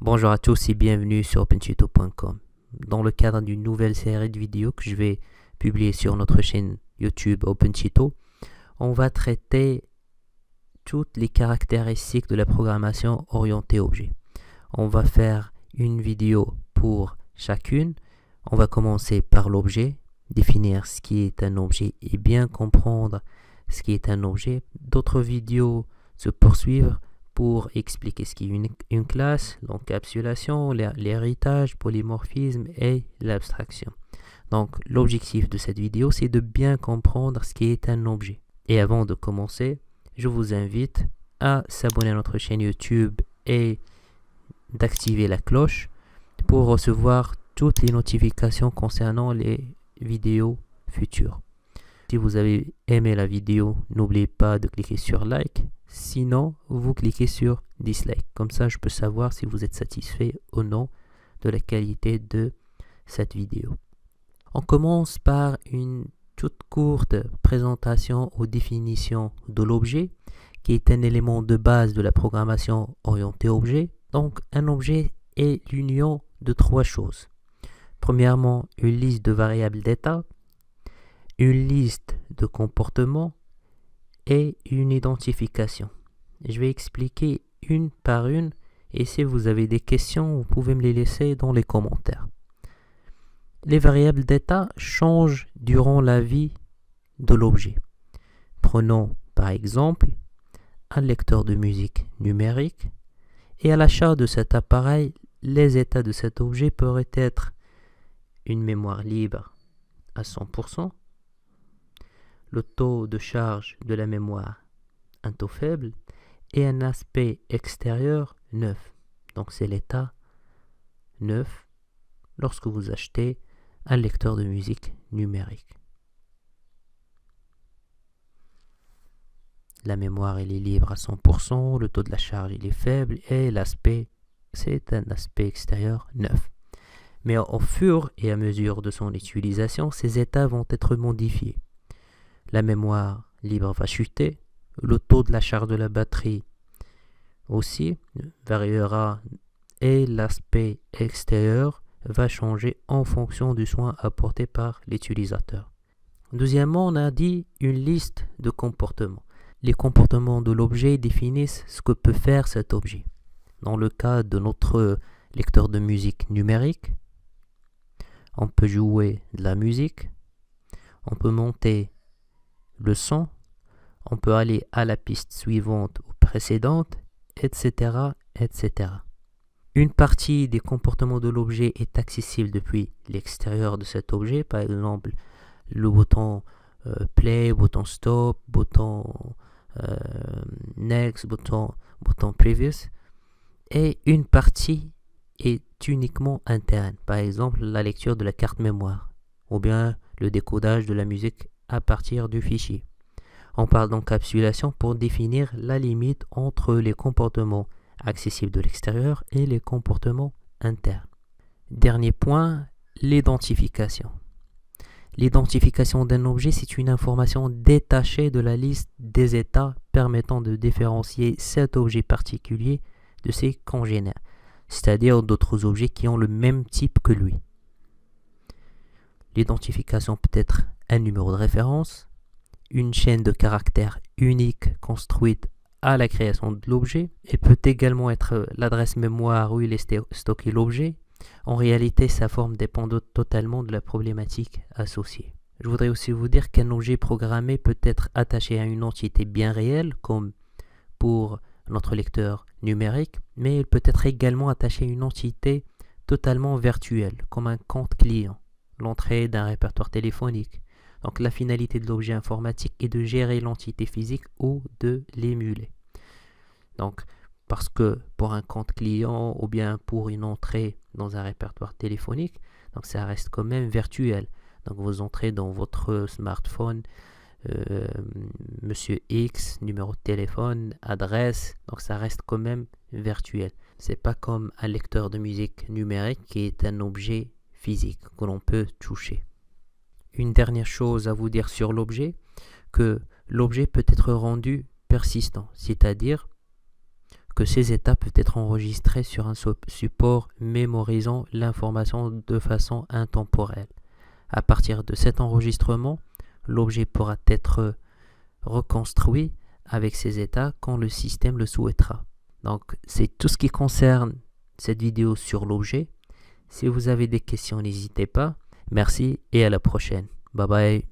Bonjour à tous et bienvenue sur opentuto.com. Dans le cadre d'une nouvelle série de vidéos que je vais publier sur notre chaîne YouTube OpenTuto, on va traiter toutes les caractéristiques de la programmation orientée objet. On va faire une vidéo pour chacune. On va commencer par l'objet, définir ce qui est un objet et bien comprendre ce qui est un objet. D'autres vidéos se poursuivent pour expliquer ce qu'est une classe, l'encapsulation, l'héritage, polymorphisme et l'abstraction. Donc l'objectif de cette vidéo, c'est de bien comprendre ce qui est un objet. Et avant de commencer, je vous invite à s'abonner à notre chaîne YouTube et d'activer la cloche pour recevoir toutes les notifications concernant les vidéos futures. Si vous avez aimé la vidéo, n'oubliez pas de cliquer sur like. Sinon, vous cliquez sur dislike. Comme ça, je peux savoir si vous êtes satisfait ou non de la qualité de cette vidéo. On commence par une toute courte présentation aux définitions de l'objet, qui est un élément de base de la programmation orientée objet. Donc, un objet est l'union de trois choses. Premièrement, une liste de variables d'état, une liste de comportements et une identification. Je vais expliquer une par une et si vous avez des questions, vous pouvez me les laisser dans les commentaires. Les variables d'état changent durant la vie de l'objet. Prenons par exemple un lecteur de musique numérique et à l'achat de cet appareil, les états de cet objet pourraient être une mémoire libre à 100%, le taux de charge de la mémoire, un taux faible, et un aspect extérieur neuf. Donc c'est l'état neuf lorsque vous achetez un lecteur de musique numérique. La mémoire elle est libre à 100%, le taux de la charge il est faible et l'aspect c'est un aspect extérieur neuf. Mais au fur et à mesure de son utilisation, ces états vont être modifiés. La mémoire libre va chuter, le taux de la charge de la batterie aussi variera et l'aspect extérieur va changer en fonction du soin apporté par l'utilisateur. Deuxièmement, on a dit une liste de comportements. Les comportements de l'objet définissent ce que peut faire cet objet. Dans le cas de notre lecteur de musique numérique, on peut jouer de la musique, on peut monter le son, on peut aller à la piste suivante ou précédente, etc., etc. Une partie des comportements de l'objet est accessible depuis l'extérieur de cet objet, par exemple le bouton play, bouton stop, bouton next, bouton previous, et une partie est uniquement interne, par exemple la lecture de la carte mémoire, ou bien le décodage de la musique à partir du fichier. On parle d'encapsulation pour définir la limite entre les comportements accessibles de l'extérieur et les comportements internes. Dernier point, l'identification. L'identification d'un objet, c'est une information détachée de la liste des états permettant de différencier cet objet particulier de ses congénères, c'est-à-dire d'autres objets qui ont le même type que lui. L'identification peut être un numéro de référence, une chaîne de caractères unique construite à la création de l'objet, et peut également être l'adresse mémoire où il est stocké l'objet. En réalité, sa forme dépend totalement de la problématique associée. Je voudrais aussi vous dire qu'un objet programmé peut être attaché à une entité bien réelle, comme pour notre lecteur numérique, mais il peut être également attaché à une entité totalement virtuelle, comme un compte client, l'entrée d'un répertoire téléphonique. Donc la finalité de l'objet informatique est de gérer l'entité physique ou de l'émuler. Donc parce que pour un compte client ou bien pour une entrée dans un répertoire téléphonique, donc ça reste quand même virtuel. Donc vous entrez dans votre smartphone, Monsieur X, numéro de téléphone, adresse, donc ça reste quand même virtuel. C'est pas comme un lecteur de musique numérique qui est un objet physique que l'on peut toucher. Une dernière chose à vous dire sur l'objet, que l'objet peut être rendu persistant, c'est-à-dire que ces états peuvent être enregistrés sur un support mémorisant l'information de façon intemporelle. À partir de cet enregistrement, l'objet pourra être reconstruit avec ces états quand le système le souhaitera. Donc, c'est tout ce qui concerne cette vidéo sur l'objet. Si vous avez des questions, n'hésitez pas. Merci et à la prochaine. Bye bye.